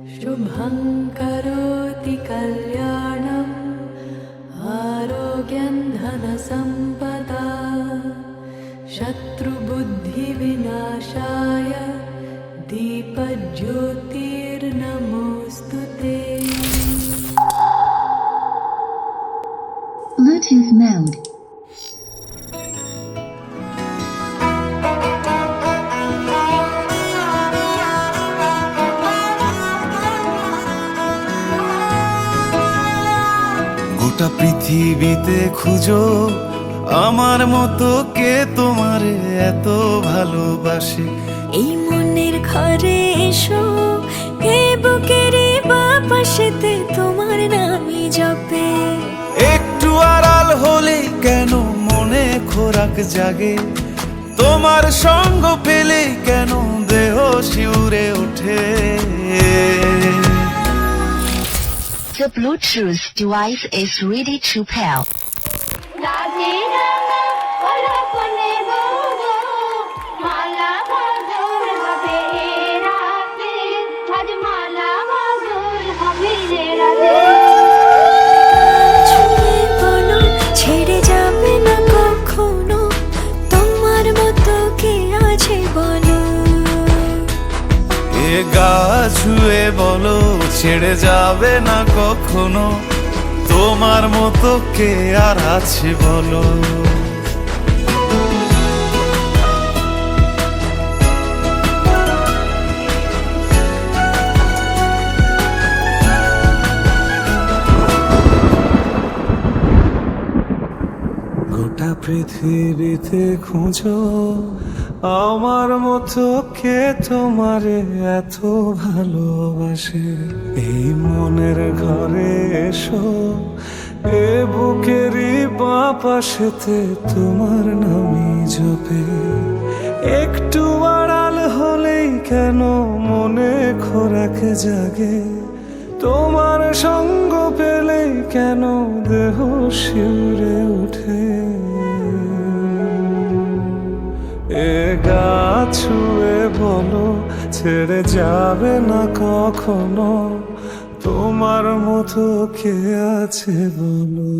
शुभं करोति कल्याणम् आरोग्यं धनसम्पदा शत्रुबुद्धिविनाशाय दीपज्योतिर्नमोऽस्तु ते। Bluetooth mode. গোটা পৃথিবীতে খুঁজো আমার মতো কে তোমারে এত ভালোবাসে। এই মনের ঘরে এসো, এ বুকের বাপাশেতে তোমার নামই জপে। একটু আড়াল হলেই কেন মনে খোরাক জাগে, তোমার সঙ্গ পেলেই কেন দেহ শিউরে ওঠে। The Bluetooth device is ready to pair. ছেড়ে যাবে না কখনো, তোমার মতো কে আছে বলো। এ গা ছুঁয়ে বলো ছেড়ে যাবে না কখনো, তোমার মতো কে আর আছে বলো। গোটা পৃথিবীতে খুঁজো আমার মতো কে তোমারে এত ভালোবাসে। এই মনের ঘরে এসো, এ বুকেরই বাপাশেতে তোমার নামই জপে। একটু আড়াল হলেই কেন মনে খোরাক জাগে, তোমার সঙ্গ পেলেই কেন দেহ শিউরে ওঠে। এ গা ছুঁয়ে বলো ছেড়ে যাবে না কখনো, তোমার মতো কে আছে বলো।